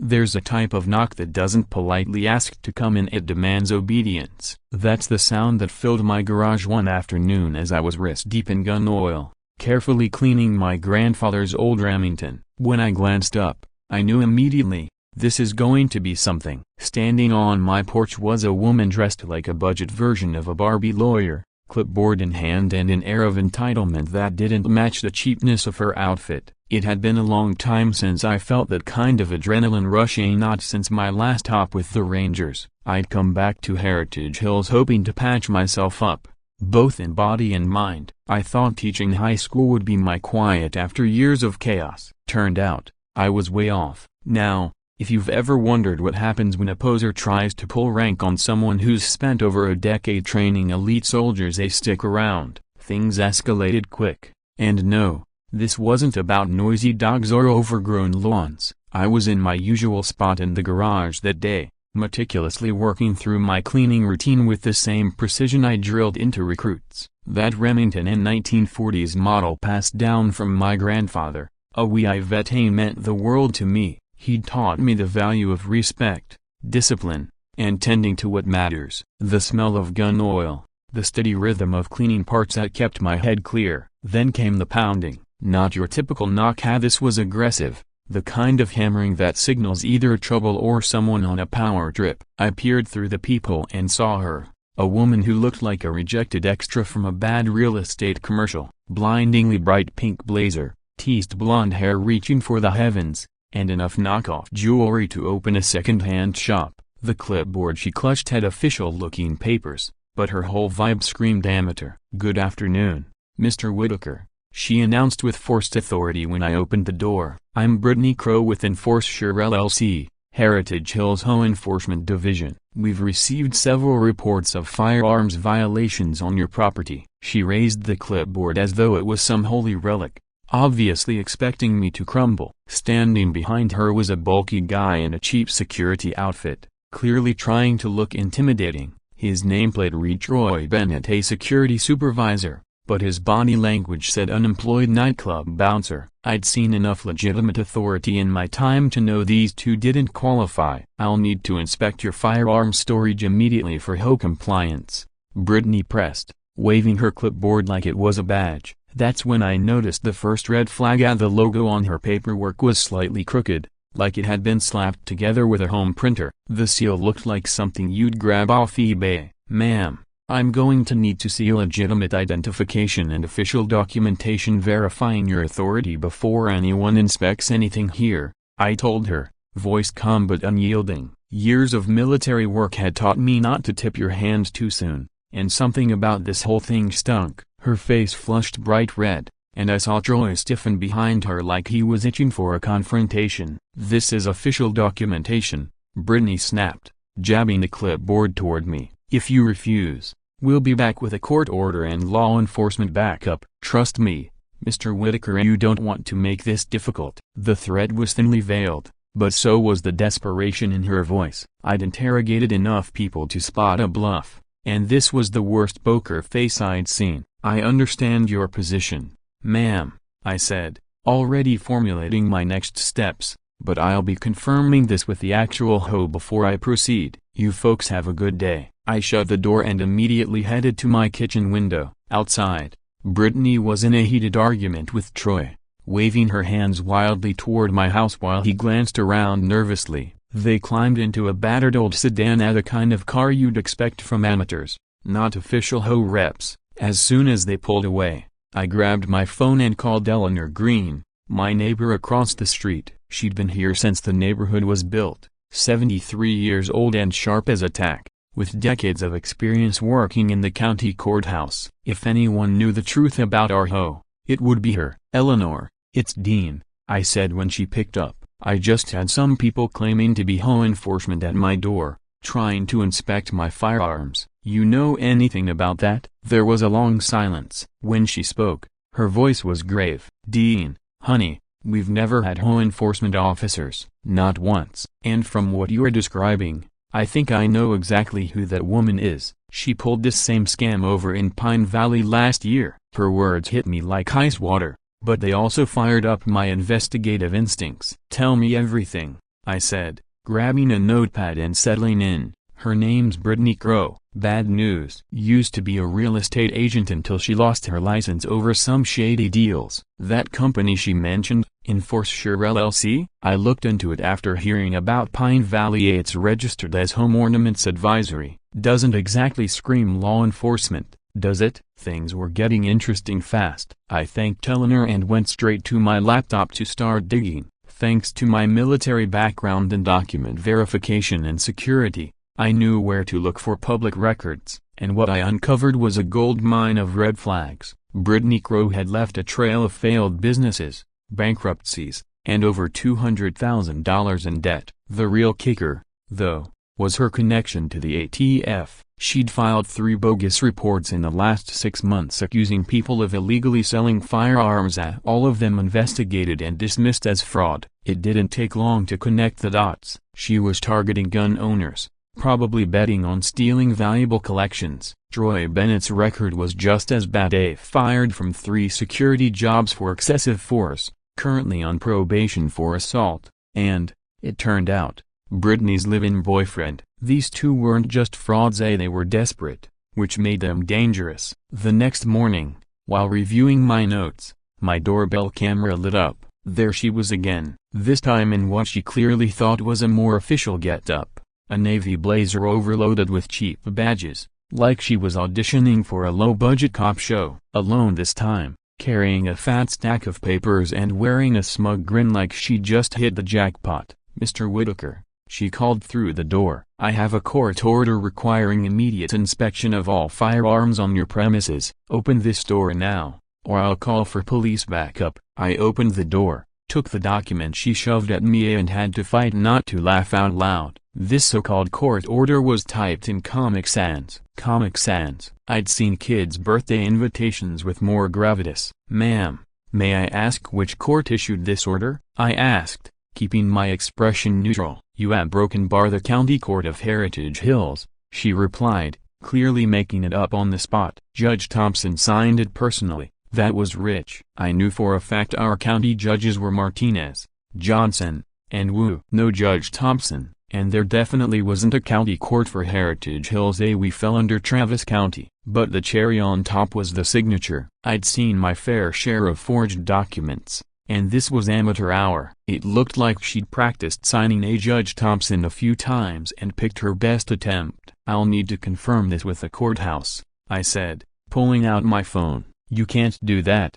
There's a type of knock that doesn't politely ask to come in, it demands obedience. That's the sound that filled my garage one afternoon as I was wrist-deep in gun oil, carefully cleaning my grandfather's old Remington. When I glanced up, I knew immediately, this is going to be something. Standing on my porch was a woman dressed like a budget version of a Barbie lawyer, clipboard in hand and an air of entitlement that didn't match the cheapness of her outfit. It had been a long time since I felt that kind of adrenaline rush, not since my last hop with the Rangers. I'd come back to Heritage Hills hoping to patch myself up, both in body and mind. I thought teaching high school would be my quiet after years of chaos. Turned out, I was way off. Now, if you've ever wondered what happens when a poser tries to pull rank on someone who's spent over a decade training elite soldiers, they stick around. Things escalated quick. And no, this wasn't about noisy dogs or overgrown lawns. I was in my usual spot in the garage that day, meticulously working through my cleaning routine with the same precision I drilled into recruits. That Remington and 1940s model passed down from my grandfather, a HOA vet, meant the world to me. He'd taught me the value of respect, discipline, and tending to what matters. The smell of gun oil, the steady rhythm of cleaning parts that kept my head clear. Then came the pounding. Not your typical knock. This was aggressive, the kind of hammering that signals either trouble or someone on a power trip. I peered through the peephole and saw her, a woman who looked like a rejected extra from a bad real estate commercial. Blindingly bright pink blazer, teased blonde hair reaching for the heavens, and enough knockoff jewelry to open a second-hand shop. The clipboard she clutched had official-looking papers, but her whole vibe screamed amateur. "Good afternoon, Mr. Whitaker," she announced with forced authority when I opened the door. "I'm Brittany Crow with Enforcesure LLC, Heritage Hills HOA Enforcement Division. We've received several reports of firearms violations on your property." She raised the clipboard as though it was some holy relic, obviously expecting me to crumble. Standing behind her was a bulky guy in a cheap security outfit, clearly trying to look intimidating. His nameplate read Troy Bennett, a security supervisor, but his body language said unemployed nightclub bouncer. I'd seen enough legitimate authority in my time to know these two didn't qualify. "I'll need to inspect your firearm storage immediately for HOA compliance," Brittany pressed, waving her clipboard like it was a badge. That's when I noticed the first red flag. The logo on her paperwork was slightly crooked, like it had been slapped together with a home printer. The seal looked like something you'd grab off eBay. "Ma'am, I'm going to need to see legitimate identification and official documentation verifying your authority before anyone inspects anything here," I told her, voice calm but unyielding. Years of military work had taught me not to tip your hand too soon, and something about this whole thing stunk. Her face flushed bright red, and I saw Troy stiffen behind her like he was itching for a confrontation. "This is official documentation," Brittany snapped, jabbing the clipboard toward me. "If you refuse, we'll be back with a court order and law enforcement backup. Trust me, Mr. Whitaker, you don't want to make this difficult." The threat was thinly veiled, but so was the desperation in her voice. I'd interrogated enough people to spot a bluff, and this was the worst poker face I'd seen. "I understand your position, ma'am," I said, already formulating my next steps, "but I'll be confirming this with the actual HOA before I proceed. You folks have a good day." I shut the door and immediately headed to my kitchen window. Outside, Brittany was in a heated argument with Troy, waving her hands wildly toward my house while he glanced around nervously. They climbed into a battered old sedan, the kind of car you'd expect from amateurs, not official HOA reps. As soon as they pulled away, I grabbed my phone and called Eleanor Green, my neighbor across the street. She'd been here since the neighborhood was built, 73 years old and sharp as a tack, with decades of experience working in the county courthouse. If anyone knew the truth about our HOA, it would be her. "Eleanor, it's Dean," I said when she picked up. "I just had some people claiming to be HOA enforcement at my door, trying to inspect my firearms. You know anything about that?" There was a long silence. When she spoke, her voice was grave. "Dean, honey, we've never had HOA enforcement officers, not once. And from what you're describing, I think I know exactly who that woman is. She pulled this same scam over in Pine Valley last year." Her words hit me like ice water, but they also fired up my investigative instincts. "Tell me everything," I said, grabbing a notepad and settling in. Her name's Brittany Crow. Bad news. Used to be a real estate agent until she lost her license over some shady deals. That company she mentioned, Enforcer LLC? I looked into it after hearing about Pine Valley. It's registered as Home Ornaments Advisory. Doesn't exactly scream law enforcement, does it? Things were getting interesting fast. I thanked Eleanor and went straight to my laptop to start digging. Thanks to my military background in document verification and security, I knew where to look for public records, and what I uncovered was a gold mine of red flags. Brittany Crow had left a trail of failed businesses, bankruptcies, and over $200,000 in debt. The real kicker, though, was her connection to the ATF. She'd filed 3 bogus reports in the last 6 months accusing people of illegally selling firearms, all of them investigated and dismissed as fraud. It didn't take long to connect the dots. She was targeting gun owners, probably betting on stealing valuable collections. Troy Bennett's record was just as bad. Fired from 3 security jobs for excessive force, currently on probation for assault, and, it turned out, Brittany's live-in boyfriend. These two weren't just frauds, they were desperate, which made them dangerous. The next morning, while reviewing my notes, my doorbell camera lit up. There she was again, this time in what she clearly thought was a more official get-up. A navy blazer overloaded with cheap badges, like she was auditioning for a low-budget cop show. Alone this time, carrying a fat stack of papers and wearing a smug grin like she just hit the jackpot. "Mr. Whitaker," she called through the door, "I have a court order requiring immediate inspection of all firearms on your premises. Open this door now, or I'll call for police backup." I opened the door, took the document she shoved at me and had to fight not to laugh out loud. This so-called court order was typed in Comic Sans. Comic Sans. I'd seen kids' birthday invitations with more gravitas. "Ma'am, may I ask which court issued this order?" I asked, keeping my expression neutral. "You at Broken Bar, the County Court of Heritage Hills," she replied, clearly making it up on the spot. "Judge Thompson signed it personally." That was rich. I knew for a fact our county judges were Martinez, Johnson, and Wu. No Judge Thompson, and there definitely wasn't a county court for Heritage Hills. We fell under Travis County. But the cherry on top was the signature. I'd seen my fair share of forged documents, and this was amateur hour. It looked like she'd practiced signing a Judge Thompson a few times and picked her best attempt. "I'll need to confirm this with the courthouse," I said, pulling out my phone. "You can't do that,"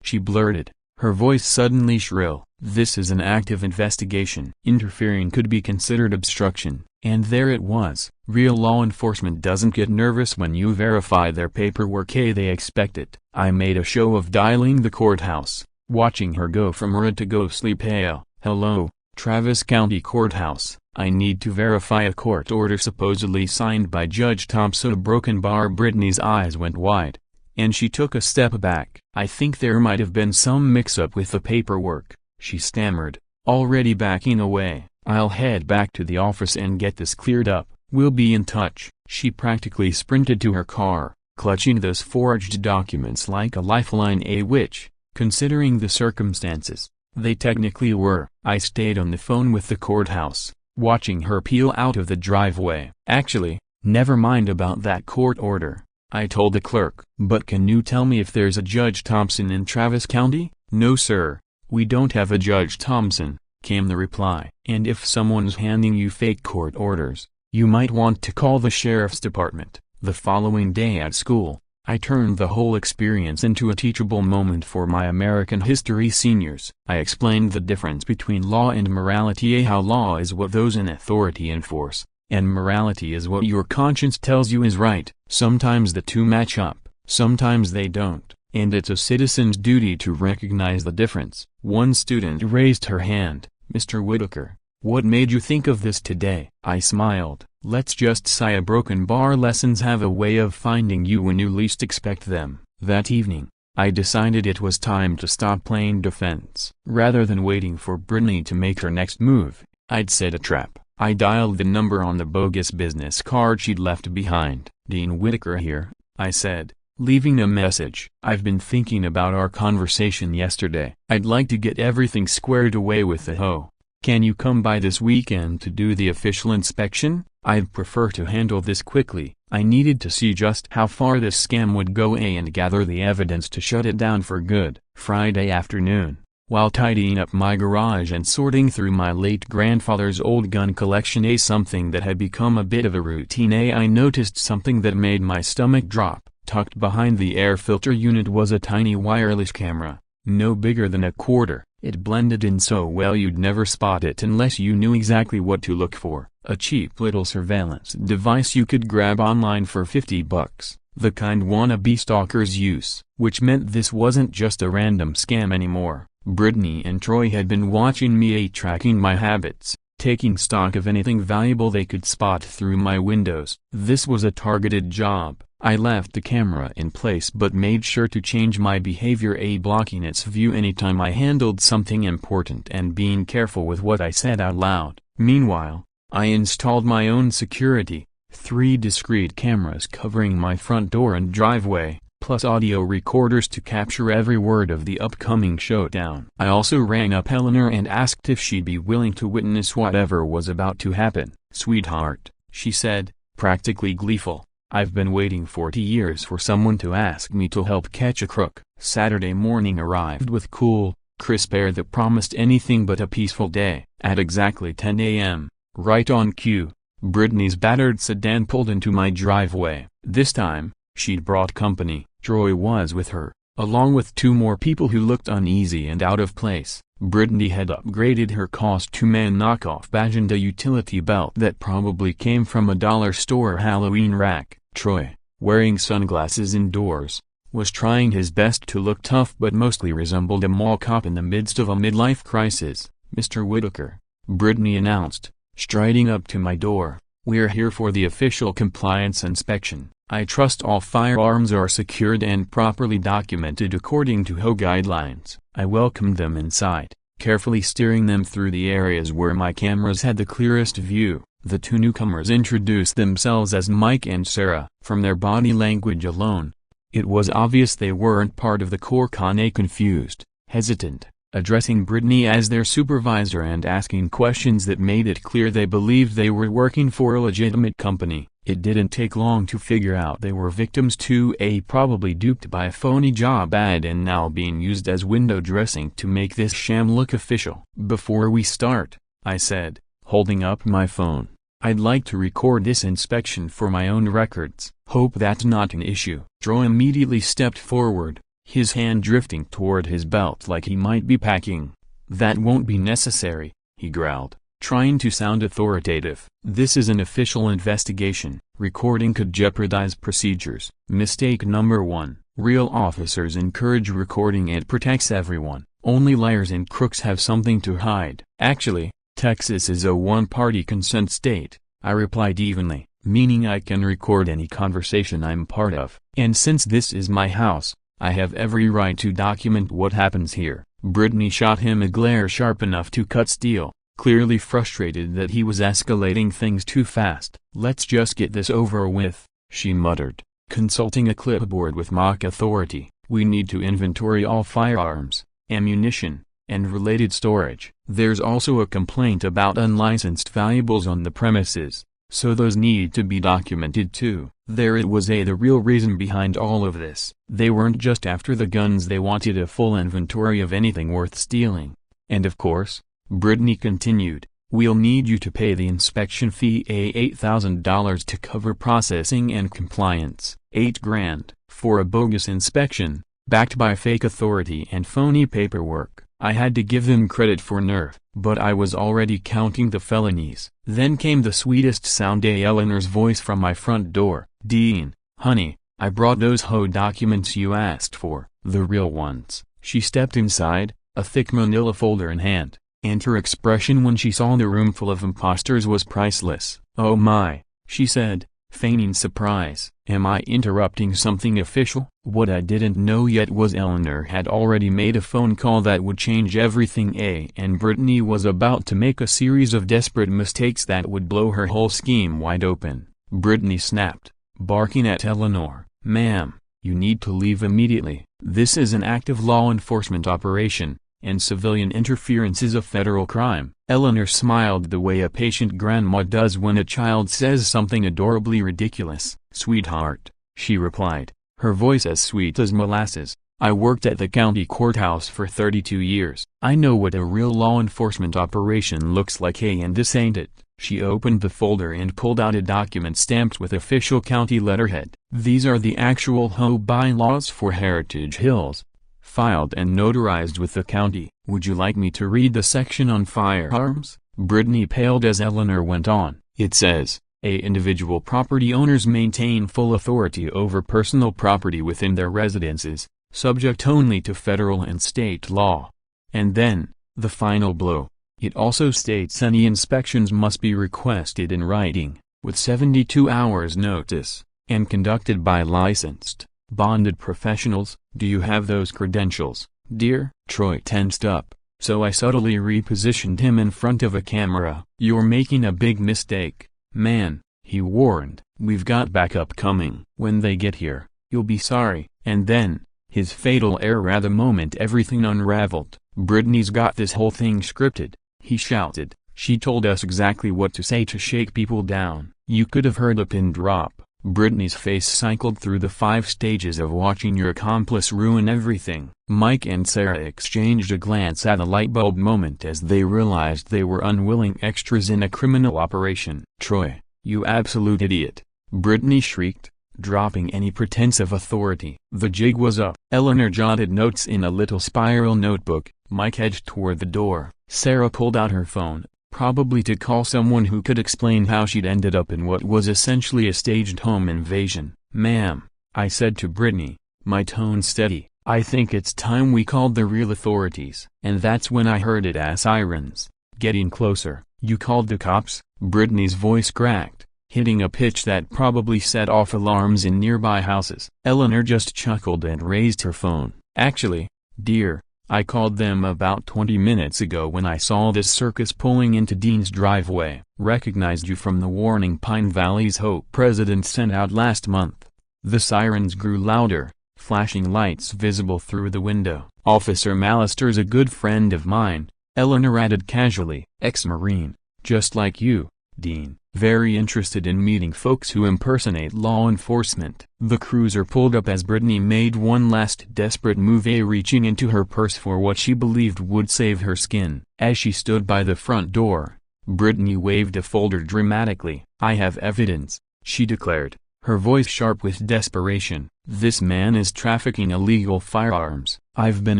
she blurted, her voice suddenly shrill. "This is an active investigation. Interfering could be considered obstruction." And there it was. Real law enforcement doesn't get nervous when you verify their paperwork. They expect it. I made a show of dialing the courthouse, watching her go from red to ghostly pale. "Hello, Travis County Courthouse. I need to verify a court order supposedly signed by Judge Thompson." Broken Bar. Brittany's eyes went wide, and she took a step back. "I think there might have been some mix-up with the paperwork," she stammered, already backing away. "I'll head back to the office and get this cleared up. We'll be in touch." She practically sprinted to her car, clutching those forged documents like a lifeline, which, considering the circumstances, they technically were. I stayed on the phone with the courthouse, watching her peel out of the driveway. "Actually, never mind about that court order," I told the clerk. "But can you tell me if there's a Judge Thompson in Travis County?" "No sir, we don't have a Judge Thompson," came the reply. "And if someone's handing you fake court orders, you might want to call the sheriff's department." The following day at school, I turned the whole experience into a teachable moment for my American history seniors. I explained the difference between law and morality, how law is what those in authority enforce, and morality is what your conscience tells you is right. Sometimes the two match up, sometimes they don't, and it's a citizen's duty to recognize the difference. One student raised her hand. "Mr. Whitaker, what made you think of this today?" I smiled. Let's just say Broken Bar lessons have a way of finding you when you least expect them. That evening, I decided it was time to stop playing defense. Rather than waiting for Brittany to make her next move, I'd set a trap. I dialed the number on the bogus business card she'd left behind. "Dean Whitaker here," I said, leaving a message. "I've been thinking about our conversation yesterday. I'd like to get everything squared away with the HOA. Can you come by this weekend to do the official inspection? I'd prefer to handle this quickly. I needed to see just how far this scam would go and gather the evidence to shut it down for good. Friday afternoon, while tidying up my garage and sorting through my late grandfather's old gun collection, something that had become a bit of a routine, I noticed something that made my stomach drop. Tucked behind the air filter unit was a tiny wireless camera, no bigger than a quarter. It blended in so well you'd never spot it unless you knew exactly what to look for. A cheap little surveillance device you could grab online for $50, the kind wannabe stalkers use. Which meant this wasn't just a random scam anymore. Brittany and Troy had been watching me, tracking my habits, taking stock of anything valuable they could spot through my windows. This was a targeted job. I left the camera in place but made sure to change my behavior, blocking its view anytime I handled something important and being careful with what I said out loud. Meanwhile, I installed my own security, 3 discrete cameras covering my front door and driveway, plus audio recorders to capture every word of the upcoming showdown. I also rang up Eleanor and asked if she'd be willing to witness whatever was about to happen. "Sweetheart," she said, practically gleeful. "I've been waiting 40 years for someone to ask me to help catch a crook." Saturday morning arrived with cool, crisp air that promised anything but a peaceful day. At exactly 10 a.m., right on cue, Brittany's battered sedan pulled into my driveway. This time, she'd brought company. Troy was with her, along with 2 more people who looked uneasy and out of place. Brittany had upgraded her cost-to-man knockoff badge and a utility belt that probably came from a dollar store Halloween rack. Troy, wearing sunglasses indoors, was trying his best to look tough but mostly resembled a mall cop in the midst of a midlife crisis. "Mr. Whitaker," Brittany announced, striding up to my door, "we're here for the official compliance inspection. I trust all firearms are secured and properly documented according to HOA guidelines." I welcomed them inside, carefully steering them through the areas where my cameras had the clearest view. The 2 newcomers introduced themselves as Mike and Sarah. From their body language alone, it was obvious they weren't part of the core con. Confused, hesitant, addressing Brittany as their supervisor and asking questions that made it clear they believed they were working for a legitimate company. It didn't take long to figure out they were victims to probably duped by a phony job ad and now being used as window dressing to make this sham look official. "Before we start," I said, holding up my phone, "I'd like to record this inspection for my own records." "Hope that's not an issue." Troy immediately stepped forward, his hand drifting toward his belt like he might be packing. "That won't be necessary," he growled, trying to sound authoritative. "This is an official investigation. Recording could jeopardize procedures." Mistake number 1. Real officers encourage recording. It protects everyone. Only liars and crooks have something to hide. "Actually, Texas is a one-party consent state," I replied evenly, "meaning I can record any conversation I'm part of. And since this is my house, I have every right to document what happens here." Brittany shot him a glare sharp enough to cut steel, clearly frustrated that he was escalating things too fast. "Let's just get this over with," she muttered, consulting a clipboard with mock authority. "We need to inventory all firearms, ammunition, and related storage. There's also a complaint about unlicensed valuables on the premises, so those need to be documented too." There it was, the real reason behind all of this. They weren't just after the guns, they wanted a full inventory of anything worth stealing. "And of course," Brittany continued, "we'll need you to pay the inspection fee, $8,000 to cover processing and compliance." $8,000 for a bogus inspection, backed by fake authority and phony paperwork. I had to give them credit for nerve, but I was already counting the felonies. Then came the sweetest sound, Eleanor's voice from my front door. "Dean, honey, I brought those HOA documents you asked for, the real ones." She stepped inside, a thick manila folder in hand, and her expression when she saw the room full of imposters was priceless. "Oh my," she said, feigning surprise. "Am I interrupting something official?" What I didn't know yet was Eleanor had already made a phone call that would change everything, and Brittany was about to make a series of desperate mistakes that would blow her whole scheme wide open. Brittany snapped, barking at Eleanor, "Ma'am, you need to leave immediately. This is an active law enforcement operation, and civilian interference is a federal crime." Eleanor smiled the way a patient grandma does when a child says something adorably ridiculous. "Sweetheart," she replied, her voice as sweet as molasses, "I worked at the county courthouse for 32 years. I know what a real law enforcement operation looks like, and this ain't it." She opened the folder and pulled out a document stamped with official county letterhead. "These are the actual HOA bylaws for Heritage Hills, filed and notarized with the county. Would you like me to read the section on firearms?" Brittany paled as Eleanor went on. "It says, individual property owners maintain full authority over personal property within their residences, subject only to federal and state law." And then, the final blow. It also states any inspections must be requested in writing, with 72 hours notice, and conducted by licensed, bonded professionals. "Do you have those credentials, dear?" Troy tensed up, so I subtly repositioned him in front of a camera. "You're making a big mistake, man," he warned. "We've got backup coming. When they get here, you'll be sorry." And then, his fatal error at the moment everything unraveled. "Brittany's got this whole thing scripted," he shouted. "She told us exactly what to say to shake people down." You could have heard a pin drop. Brittany's face cycled through the 5 stages of watching your accomplice ruin everything. Mike and Sarah exchanged a glance at a lightbulb moment as they realized they were unwilling extras in a criminal operation. "Troy, you absolute idiot!" Brittany shrieked, dropping any pretense of authority. The jig was up. Eleanor jotted notes in a little spiral notebook. Mike edged toward the door. Sarah pulled out her phone, probably to call someone who could explain how she'd ended up in what was essentially a staged home invasion. "Ma'am," I said to Brittany, my tone steady, "I think it's time we called the real authorities." And that's when I heard it as sirens, getting closer. "You called the cops?" Brittany's voice cracked, hitting a pitch that probably set off alarms in nearby houses. Eleanor just chuckled and raised her phone. "Actually, dear, I called them about 20 minutes ago when I saw this circus pulling into Dean's driveway. Recognized you from the warning Pine Valley's HOA president sent out last month." The sirens grew louder, flashing lights visible through the window. "Officer Mallister's a good friend of mine," Eleanor added casually. "Ex-Marine, just like you, Dean. Very interested in meeting folks who impersonate law enforcement." The cruiser pulled up as Brittany made one last desperate move, reaching into her purse for what she believed would save her skin. As she stood by the front door, Brittany waved a folder dramatically. "I have evidence," she declared, her voice sharp with desperation. "This man is trafficking illegal firearms. I've been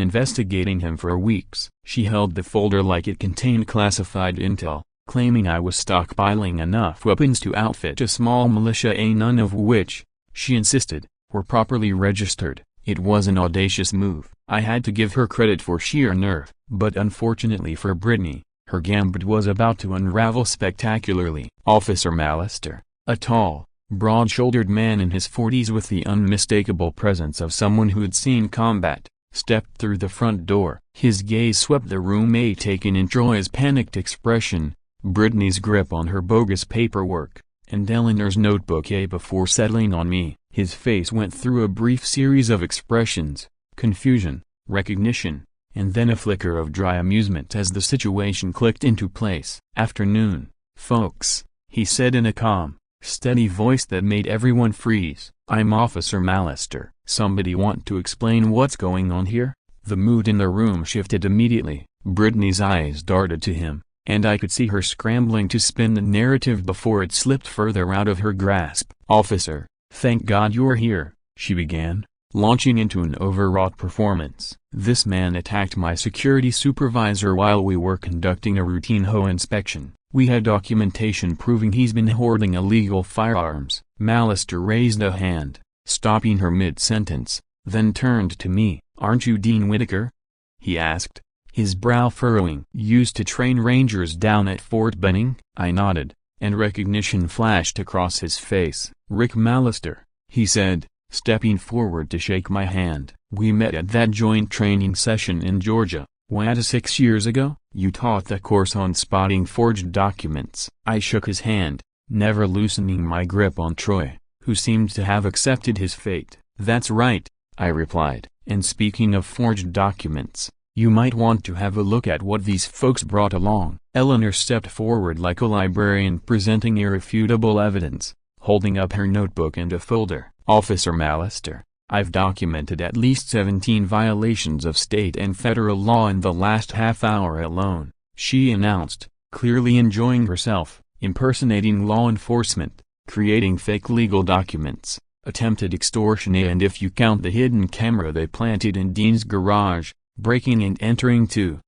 investigating him for weeks." She held the folder like it contained classified intel, claiming I was stockpiling enough weapons to outfit a small militia, none of which, she insisted, were properly registered. It was an audacious move. I had to give her credit for sheer nerve. But unfortunately for Brittany, her gambit was about to unravel spectacularly. Officer Mallister, a tall, broad-shouldered man in his 40s with the unmistakable presence of someone who'd seen combat, stepped through the front door. His gaze swept the room, taking in Troy's panicked expression, Brittany's grip on her bogus paperwork, and Eleanor's notebook before settling on me. His face went through a brief series of expressions, confusion, recognition, and then a flicker of dry amusement as the situation clicked into place. "Afternoon, folks," he said in a calm, steady voice that made everyone freeze. "I'm Officer Mallister. Somebody want to explain what's going on here?" The mood in the room shifted immediately. Brittany's eyes darted to him, and I could see her scrambling to spin the narrative before it slipped further out of her grasp. "Officer, thank God you're here," she began, launching into an overwrought performance. "This man attacked my security supervisor while we were conducting a routine HOA inspection. We had documentation proving he's been hoarding illegal firearms." Mallister raised a hand, stopping her mid-sentence, then turned to me. "Aren't you Dean Whitaker?" he asked, his brow furrowing. "Used to train rangers down at Fort Benning?" I nodded, and recognition flashed across his face. "Rick Mallister," he said, stepping forward to shake my hand. "We met at that joint training session in Georgia, 6 years ago? You taught the course on spotting forged documents." I shook his hand, never loosening my grip on Troy, who seemed to have accepted his fate. "That's right," I replied. "And speaking of forged documents, you might want to have a look at what these folks brought along." Eleanor stepped forward like a librarian presenting irrefutable evidence, holding up her notebook and a folder. "Officer Mallister, I've documented at least 17 violations of state and federal law in the last half hour alone," she announced, clearly enjoying herself, impersonating law enforcement, creating fake legal documents, attempted extortion, and if you count the hidden camera they planted in Dean's garage, breaking and entering too,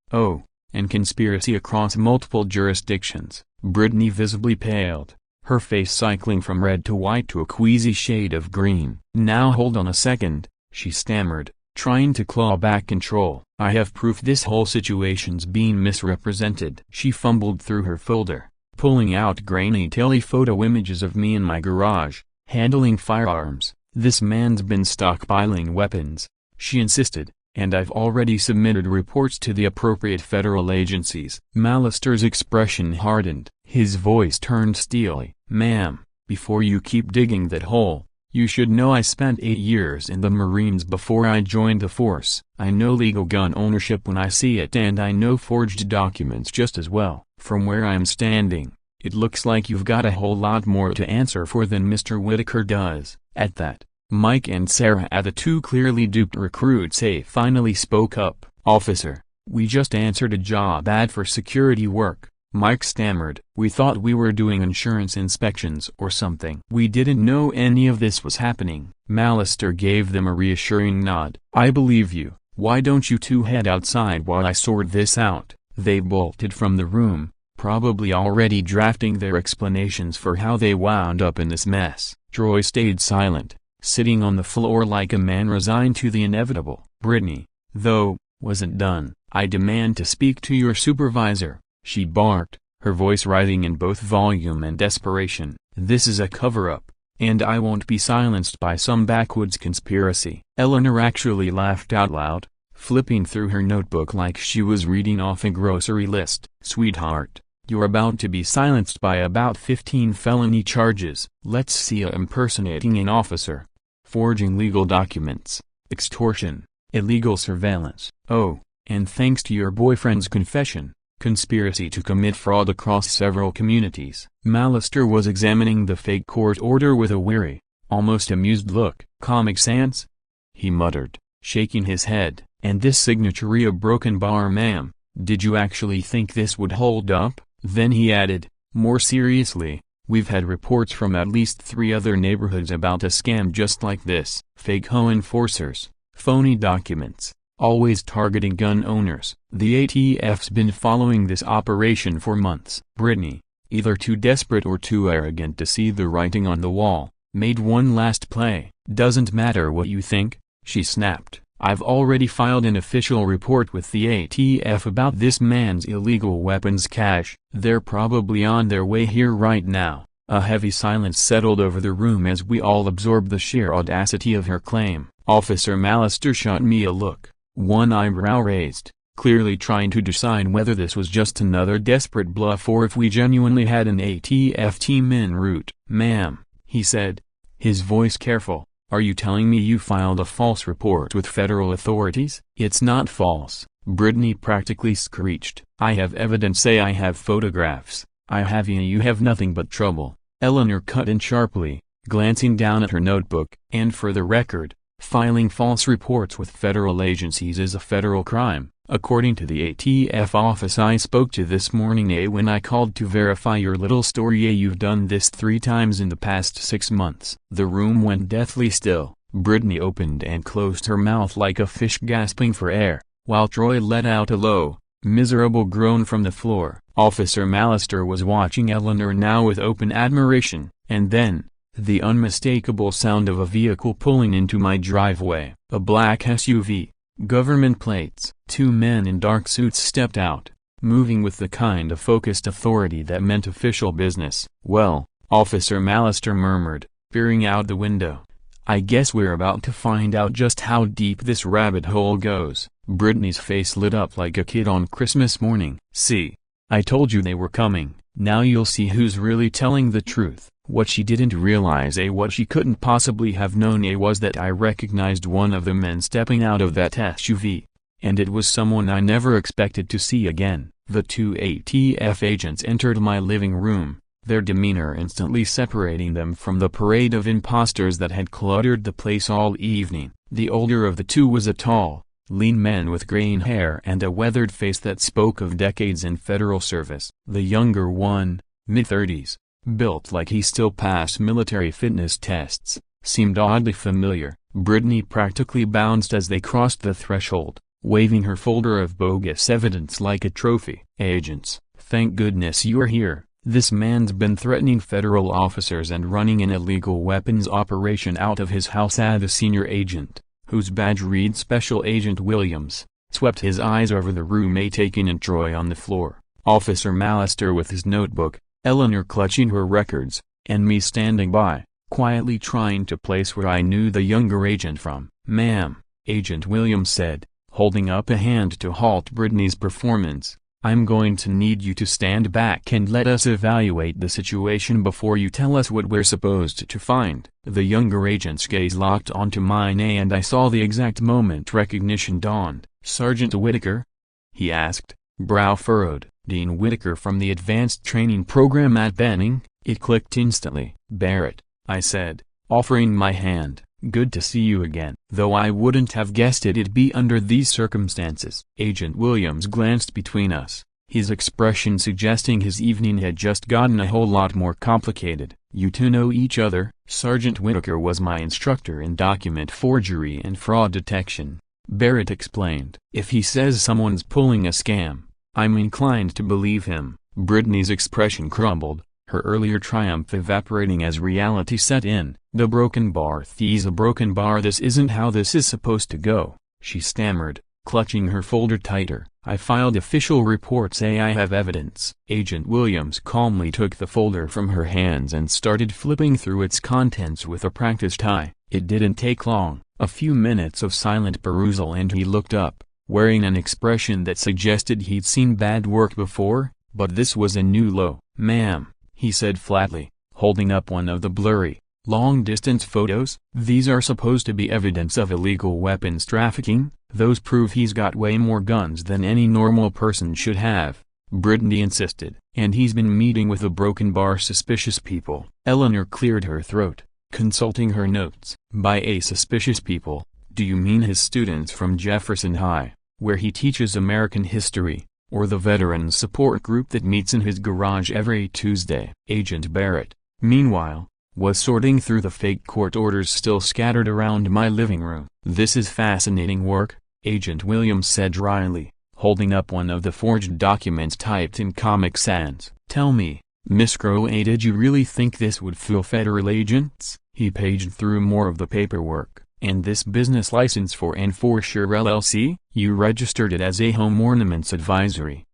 and conspiracy across multiple jurisdictions. Brittany visibly paled, her face cycling from red to white to a queasy shade of green. "Now hold on a second," she stammered, trying to claw back control. "I have proof this whole situation's being misrepresented." She fumbled through her folder, pulling out grainy telephoto images of me in my garage, handling firearms. "This man's been stockpiling weapons," she insisted, "and I've already submitted reports to the appropriate federal agencies." Mallister's expression hardened, his voice turned steely. "Ma'am, before you keep digging that hole, you should know I spent 8 years in the Marines before I joined the force. I know legal gun ownership when I see it, and I know forged documents just as well. From where I'm standing, it looks like you've got a whole lot more to answer for than Mr. Whitaker does." At that, Mike and Sarah, the two clearly duped recruits, finally spoke up. "Officer, we just answered a job ad for security work," Mike stammered. "We thought we were doing insurance inspections or something. We didn't know any of this was happening." Mallister gave them a reassuring nod. "I believe you. Why don't you two head outside while I sort this out?" They bolted from the room, probably already drafting their explanations for how they wound up in this mess. Troy stayed silent, sitting on the floor like a man resigned to the inevitable. Brittany, though, wasn't done. "I demand to speak to your supervisor," she barked, her voice rising in both volume and desperation. "This is a cover-up, and I won't be silenced by some backwoods conspiracy." Eleanor actually laughed out loud, flipping through her notebook like she was reading off a grocery list. "Sweetheart, you're about to be silenced by about 15 felony charges. Let's see ya: impersonating an officer, forging legal documents, extortion, illegal surveillance. Oh, and thanks to your boyfriend's confession, conspiracy to commit fraud across several communities." Mallister was examining the fake court order with a weary, almost amused look. "Comic Sans?" he muttered, shaking his head. "And this signature a broken bar, ma'am. Did you actually think this would hold up?" Then he added, more seriously, "We've had reports from at least 3 other neighborhoods about a scam just like this. Fake HOA enforcers, phony documents, always targeting gun owners. The ATF's been following this operation for months." Brittany, either too desperate or too arrogant to see the writing on the wall, made one last play. "Doesn't matter what you think," she snapped. "I've already filed an official report with the ATF about this man's illegal weapons cache. They're probably on their way here right now." A heavy silence settled over the room as we all absorbed the sheer audacity of her claim. Officer Mallister shot me a look, one eyebrow raised, clearly trying to decide whether this was just another desperate bluff or if we genuinely had an ATF team en route. "Ma'am," he said, his voice careful, "are you telling me you filed a false report with federal authorities?" "It's not false," Brittany practically screeched. "I have evidence, I have photographs. I have you have nothing but trouble." Eleanor cut in sharply, glancing down at her notebook. "And for the record, filing false reports with federal agencies is a federal crime, according to the ATF office I spoke to this morning. When I called to verify your little story, you've done this 3 times in the past 6 months." The room went deathly still. Brittany opened and closed her mouth like a fish gasping for air, while Troy let out a low, miserable groan from the floor. Officer Mallister was watching Eleanor now with open admiration, and then, the unmistakable sound of a vehicle pulling into my driveway. A black SUV, government plates. 2 men in dark suits stepped out, moving with the kind of focused authority that meant official business. "Well," Officer Mallister murmured, peering out the window, "I guess we're about to find out just how deep this rabbit hole goes." Brittany's face lit up like a kid on Christmas morning. "See? I told you they were coming. Now you'll see who's really telling the truth." What she didn't realize, what she couldn't possibly have known, was that I recognized one of the men stepping out of that SUV. and it was someone I never expected to see again. The two ATF agents entered my living room, their demeanor instantly separating them from the parade of imposters that had cluttered the place all evening. The older of the two was a tall, lean man with graying hair and a weathered face that spoke of decades in federal service. The younger one, mid-30s, built like he still passed military fitness tests, seemed oddly familiar. Brittany practically bounced as they crossed the threshold, waving her folder of bogus evidence like a trophy. "Agents, thank goodness you're here. This man's been threatening federal officers and running an illegal weapons operation out of his house." The senior agent, whose badge read Special Agent Williams, swept his eyes over the roommate taking and Troy on the floor, Officer Mallister with his notebook, Eleanor clutching her records, and me standing by, quietly trying to place where I knew the younger agent from. "Ma'am," Agent Williams said, holding up a hand to halt Brittany's performance, "I'm going to need you to stand back and let us evaluate the situation before you tell us what we're supposed to find." The younger agent's gaze locked onto mine and I saw the exact moment recognition dawned. "Sergeant Whitaker?" he asked, brow furrowed. "Dean Whitaker from the Advanced Training Program at Benning." It clicked instantly. "Barrett," I said, offering my hand. "Good to see you again. Though I wouldn't have guessed it'd be under these circumstances." Agent Williams glanced between us, his expression suggesting his evening had just gotten a whole lot more complicated. "You two know each other?" "Sergeant Whitaker was my instructor in document forgery and fraud detection," Barrett explained. "If he says someone's pulling a scam, I'm inclined to believe him." Brittany's expression crumbled, her earlier triumph evaporating as reality set in. "The broken bar thieves a broken bar. This isn't how this is supposed to go," she stammered, clutching her folder tighter. "I filed official report say I have evidence." Agent Williams calmly took the folder from her hands and started flipping through its contents with a practiced eye. It didn't take long, a few minutes of silent perusal, and he looked up, wearing an expression that suggested he'd seen bad work before, but this was a new low. "Ma'am," he said flatly, holding up one of the blurry, long-distance photos, "these are supposed to be evidence of illegal weapons trafficking. Those prove he's got way more guns than any normal person should have," Brittany insisted. "And he's been meeting with the broken bar suspicious people." Eleanor cleared her throat, consulting her notes. "By a suspicious people, do you mean his students from Jefferson High, where he teaches American history, or the veterans support group that meets in his garage every Tuesday?" Agent Barrett, meanwhile, was sorting through the fake court orders still scattered around my living room. "This is fascinating work," Agent Williams said dryly, holding up one of the forged documents typed in Comic Sans. "Tell me, Miss Crowe, did you really think this would fool federal agents?" He paged through more of the paperwork. "And this business license for Enforcer LLC? You registered it as a home ornaments advisory.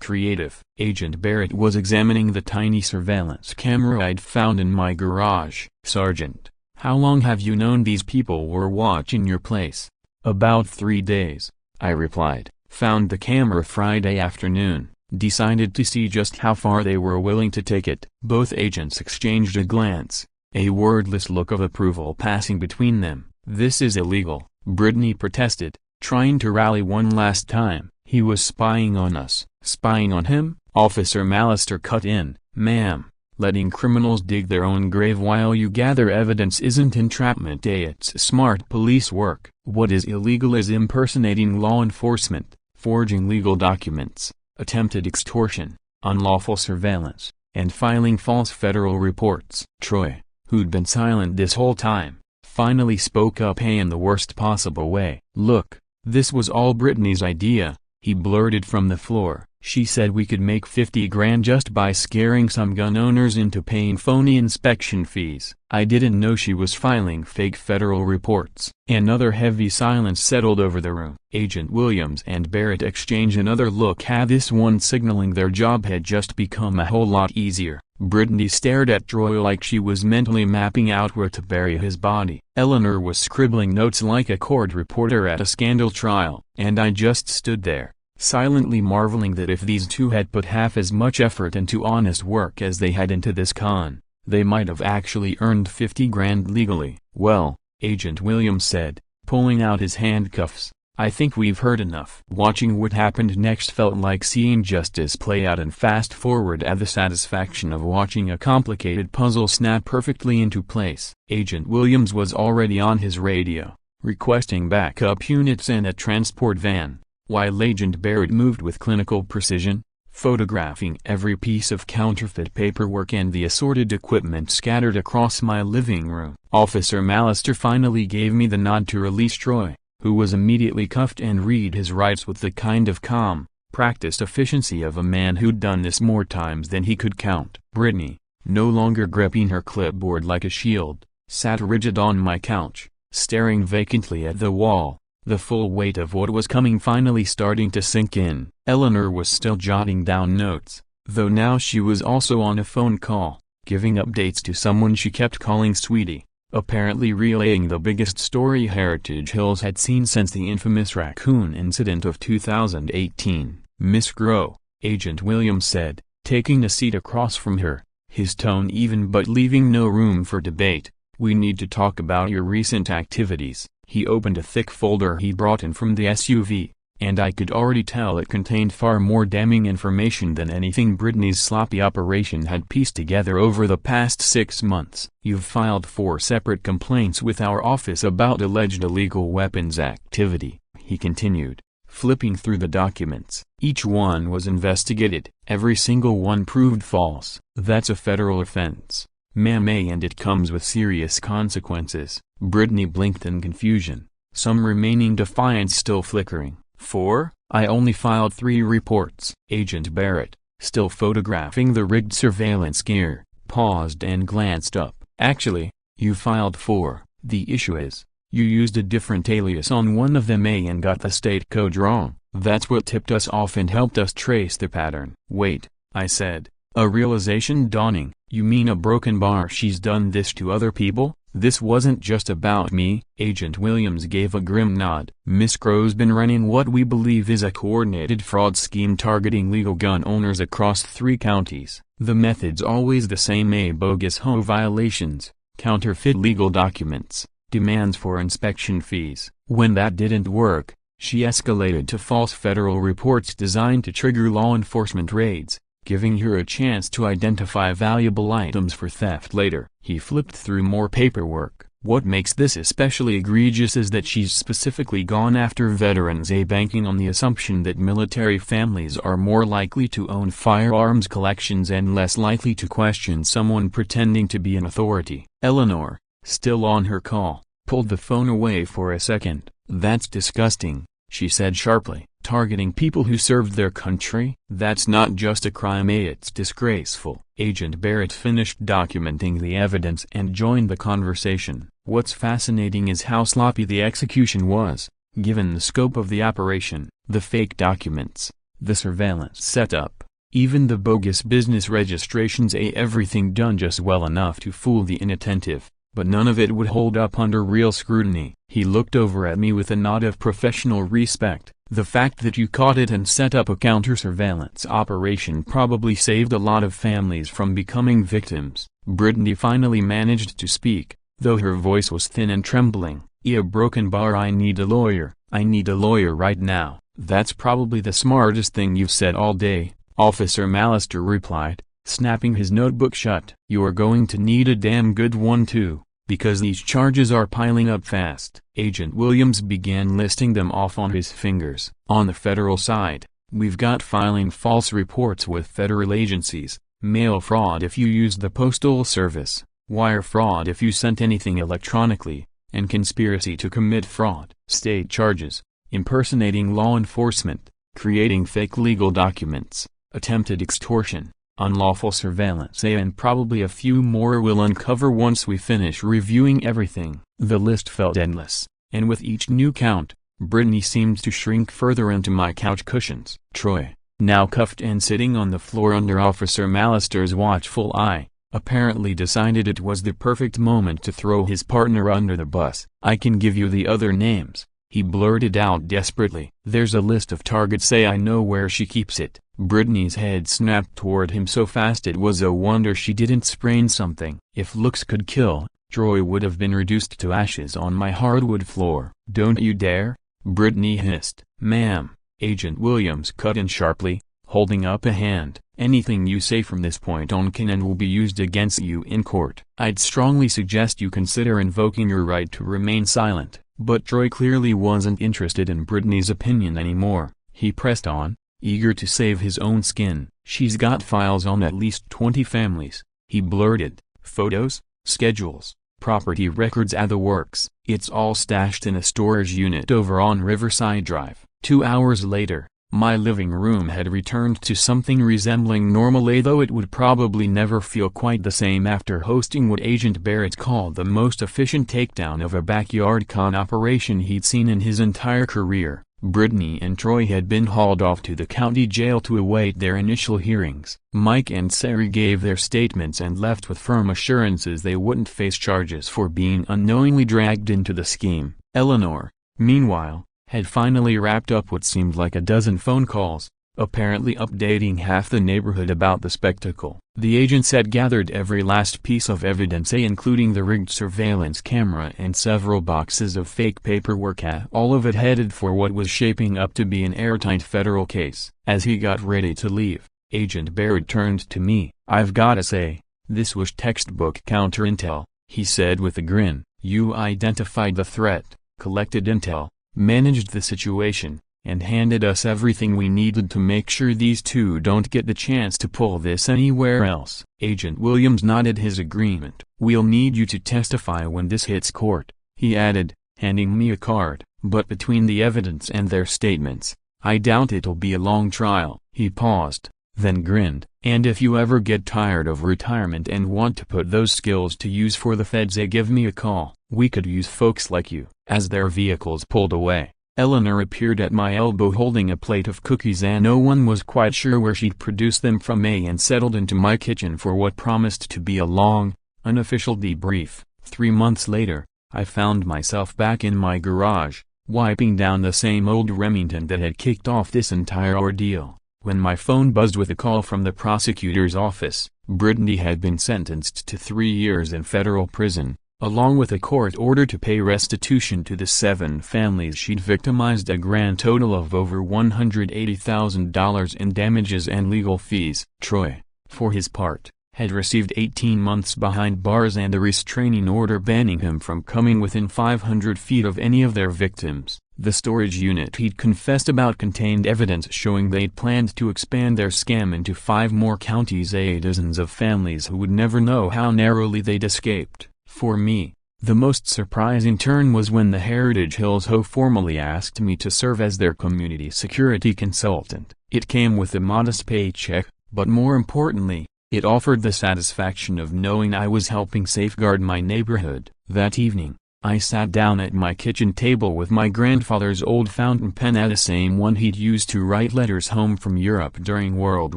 Creative." Agent Barrett was examining the tiny surveillance camera I'd found in my garage. "Sergeant, how long have you known these people were watching your place?" "About 3 days," I replied. "Found the camera Friday afternoon. Decided to see just how far they were willing to take it." Both agents exchanged a glance, a wordless look of approval passing between them. "This is illegal," Brittany protested, trying to rally one last time. "He was spying on us." "Spying on him?" Officer Mallister cut in. "Ma'am, letting criminals dig their own grave while you gather evidence isn't entrapment. It's smart police work. What is illegal is impersonating law enforcement, forging legal documents, attempted extortion, unlawful surveillance, and filing false federal reports." Troy, who'd been silent this whole time, finally spoke up in the worst possible way. "Look, this was all Brittany's idea," he blurted from the floor. "She said we could make 50 grand just by scaring some gun owners into paying phony inspection fees. I didn't know she was filing fake federal reports." Another heavy silence settled over the room. Agent Williams and Barrett exchanged another look, this one signaling their job had just become a whole lot easier. Brittany stared at Troy like she was mentally mapping out where to bury his body. Eleanor was scribbling notes like a court reporter at a scandal trial. And I just stood there, silently marveling that if these two had put half as much effort into honest work as they had into this con, they might have actually earned 50 grand legally. "Well," Agent Williams said, pulling out his handcuffs, I think we've heard enough. Watching what happened next felt like seeing justice play out, and fast forward at the satisfaction of watching a complicated puzzle snap perfectly into place. Agent Williams was already on his radio, requesting backup units and a transport van, while Agent Barrett moved with clinical precision, photographing every piece of counterfeit paperwork and the assorted equipment scattered across my living room. Officer Mallister finally gave me the nod to release Troy, who was immediately cuffed and read his rights with the kind of calm, practiced efficiency of a man who'd done this more times than he could count. Brittany, no longer gripping her clipboard like a shield, sat rigid on my couch, staring vacantly at the wall, the full weight of what was coming finally starting to sink in. Eleanor was still jotting down notes, though now she was also on a phone call, giving updates to someone she kept calling Sweetie, apparently relaying the biggest story Heritage Hills had seen since the infamous raccoon incident of 2018. "Miss Grow," Agent Williams said, taking a seat across from her, his tone even but leaving no room for debate. "We need to talk about your recent activities." He opened a thick folder he brought in from the SUV, and I could already tell it contained far more damning information than anything Brittany's sloppy operation had pieced together over the past 6 months. "You've filed 4 separate complaints with our office about alleged illegal weapons activity," he continued, flipping through the documents. "Each one was investigated, every single one proved false. That's a federal offense, ma'am, and it comes with serious consequences." Brittany blinked in confusion, some remaining defiance still flickering. "4? I only filed 3 reports." Agent Barrett, still photographing the rigged surveillance gear, paused and glanced up. "Actually, you filed 4. The issue is, you used a different alias on one of them and got the state code wrong. That's what tipped us off and helped us trace the pattern." "Wait," I said, a realization dawning. "You mean a broken bar? She's done this to other people? This wasn't just about me?" Agent Williams gave a grim nod. "Miss Crow's been running what we believe is a coordinated fraud scheme targeting legal gun owners across 3 counties. The method's always the same: bogus HOA violations, counterfeit legal documents, demands for inspection fees. When that didn't work, she escalated to false federal reports designed to trigger law enforcement raids, giving her a chance to identify valuable items for theft later." He flipped through more paperwork. "What makes this especially egregious is that she's specifically gone after veterans, banking on the assumption that military families are more likely to own firearms collections and less likely to question someone pretending to be an authority." Eleanor, still on her call, pulled the phone away for a second. "That's disgusting," she said sharply. "Targeting people who served their country? That's not just a crime, it's disgraceful." Agent Barrett finished documenting the evidence and joined the conversation. "What's fascinating is how sloppy the execution was, given the scope of the operation. The fake documents, the surveillance setup, even the bogus business registrations, everything done just well enough to fool the inattentive. But none of it would hold up under real scrutiny." He looked over at me with a nod of professional respect. "The fact that you caught it and set up a counter-surveillance operation probably saved a lot of families from becoming victims." Brittany finally managed to speak, though her voice was thin and trembling. "A broken bar? I need a lawyer. I need a lawyer right now." "That's probably the smartest thing you've said all day," Officer Mallister replied, snapping his notebook shut. "You're going to need a damn good one too, because these charges are piling up fast." Agent Williams began listing them off on his fingers. "On the federal side, we've got filing false reports with federal agencies, mail fraud if you used the postal service, wire fraud if you sent anything electronically, and conspiracy to commit fraud." State charges: impersonating law enforcement, creating fake legal documents, attempted extortion, unlawful surveillance, and probably a few more we'll uncover once we finish reviewing everything. The list felt endless, and with each new count, Brittany seemed to shrink further into my couch cushions. Troy, now cuffed and sitting on the floor under Officer Mallister's watchful eye, apparently decided it was the perfect moment to throw his partner under the bus. "I can give you the other names," he blurted out desperately. "There's a list of targets, I know where she keeps it." Brittany's head snapped toward him so fast it was a wonder she didn't sprain something. If looks could kill, Troy would have been reduced to ashes on my hardwood floor. "Don't you dare," Brittany hissed. "Ma'am," Agent Williams cut in sharply, holding up a hand. "Anything you say from this point on can and will be used against you in court." "I'd strongly suggest you consider invoking your right to remain silent." But Troy clearly wasn't interested in Brittany's opinion anymore. He pressed on, eager to save his own skin. "She's got files on at least 20 families," he blurted. "Photos, schedules, property records, the works. It's all stashed in a storage unit over on Riverside Drive." 2 hours later, my living room had returned to something resembling normal, though it would probably never feel quite the same after hosting what Agent Barrett called the most efficient takedown of a backyard con operation he'd seen in his entire career. Brittany and Troy had been hauled off to the county jail to await their initial hearings. Mike and Sari gave their statements and left with firm assurances they wouldn't face charges for being unknowingly dragged into the scheme. Eleanor, meanwhile, had finally wrapped up what seemed like a dozen phone calls, apparently updating half the neighborhood about the spectacle. The agents had gathered every last piece of evidence, including the rigged surveillance camera and several boxes of fake paperwork, all of it headed for what was shaping up to be an airtight federal case. As he got ready to leave, Agent Barrett turned to me. "I've gotta say, this was textbook counter-intel," he said with a grin. "You identified the threat, collected intel, managed the situation, and handed us everything we needed to make sure these two don't get the chance to pull this anywhere else." Agent Williams nodded his agreement. "We'll need you to testify when this hits court," he added, handing me a card. "But between the evidence and their statements, I doubt it'll be a long trial." He paused, then grinned. "And if you ever get tired of retirement and want to put those skills to use for the feds, give me a call. We could use folks like you." As their vehicles pulled away, Eleanor appeared at my elbow holding a plate of cookies, and no one was quite sure where she'd produced them from, and settled into my kitchen for what promised to be a long, unofficial debrief. 3 months later, I found myself back in my garage, wiping down the same old Remington that had kicked off this entire ordeal, when my phone buzzed with a call from the prosecutor's office. Brittany had been sentenced to 3 years in federal prison, along with a court order to pay restitution to the 7 families she'd victimized, a grand total of over $180,000 in damages and legal fees. Troy, for his part, had received 18 months behind bars and a restraining order banning him from coming within 500 feet of any of their victims. The storage unit he'd confessed about contained evidence showing they'd planned to expand their scam into 5 more counties, dozens of families who would never know how narrowly they'd escaped. For me, the most surprising turn was when the Heritage Hills HOA formally asked me to serve as their community security consultant. It came with a modest paycheck, but more importantly, it offered the satisfaction of knowing I was helping safeguard my neighborhood. That evening, I sat down at my kitchen table with my grandfather's old fountain pen, the same one he'd used to write letters home from Europe during World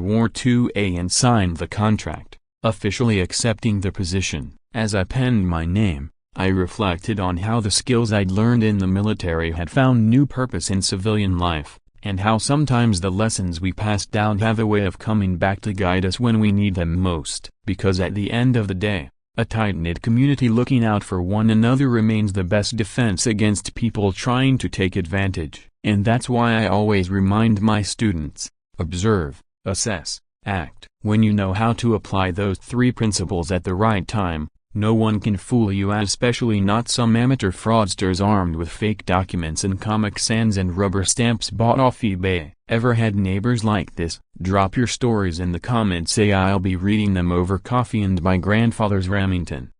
War II, and signed the contract, officially accepting the position. As I penned my name, I reflected on how the skills I'd learned in the military had found new purpose in civilian life, and how sometimes the lessons we passed down have a way of coming back to guide us when we need them most. Because at the end of the day, a tight-knit community looking out for one another remains the best defense against people trying to take advantage. And that's why I always remind my students: observe, assess, act. When you know how to apply those 3 principles at the right time, no one can fool you, especially not some amateur fraudsters armed with fake documents and Comic Sans and rubber stamps bought off eBay. Ever had neighbors like this? Drop your stories in the comments. I'll be reading them over coffee and my grandfather's Remington.